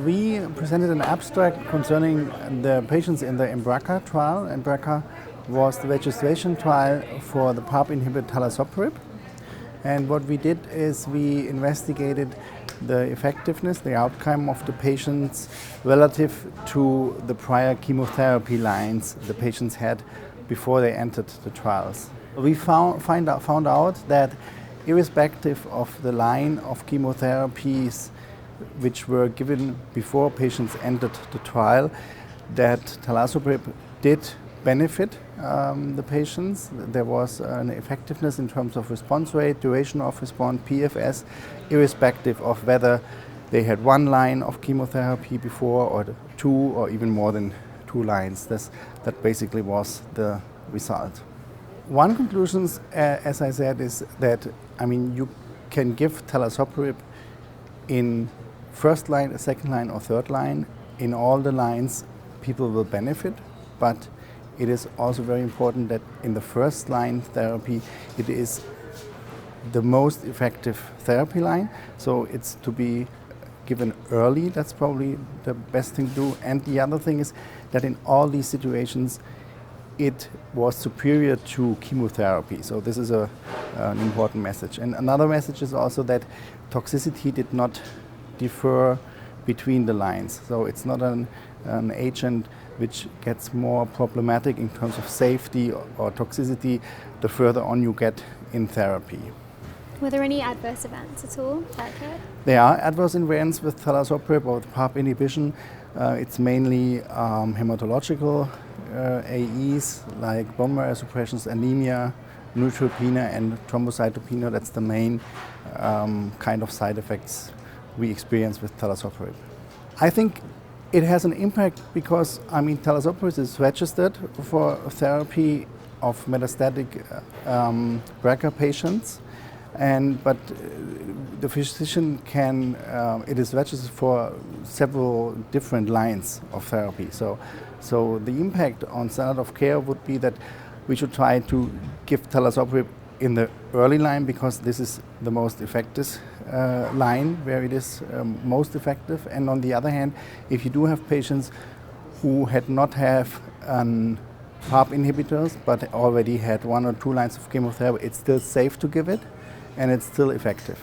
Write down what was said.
We presented an abstract concerning the patients in the EMBRACA trial. EMBRACA was the registration trial for the PARP inhibitor talazoparib. And what we did is we investigated the effectiveness, the outcome of the patients relative to the prior chemotherapy lines the patients had before they entered the trials. We found out that irrespective of the line of chemotherapies which were given before patients entered the trial, that talazoparib did benefit the patients. There was an effectiveness in terms of response rate, duration of response, PFS, irrespective of whether they had one line of chemotherapy before or two or even more than 2 lines. That basically was the result. One conclusion, as I said, is that you can give talazoparib in first line, second line or third line. In all the lines people will benefit, but it is also very important that in the first line therapy it is the most effective therapy line, so it's to be given early. That's probably the best thing to do. And the other thing is that in all these situations it was superior to chemotherapy, so this is an important message. And another message is also that toxicity did not differ between the lines, so it's not an agent which gets more problematic in terms of safety or toxicity the further on you get in therapy. Were there any adverse events at all that occurred? There are adverse events with talazoparib or with PARP inhibition. It's mainly hematological AEs like bone marrow suppressions, anemia, neutropenia and thrombocytopenia. That's the main kind of side effects we experience with talazoparib. I think it has an impact because talazoparib is registered for therapy of metastatic BRCA patients, but the physician can. It is registered for several different lines of therapy. So the impact on standard of care would be that we should try to give talazoparib in the early line because this is the most effective line where it is most effective. And on the other hand, if you do have patients who had not have PARP inhibitors but already had 1 or 2 lines of chemotherapy, it's still safe to give it and it's still effective.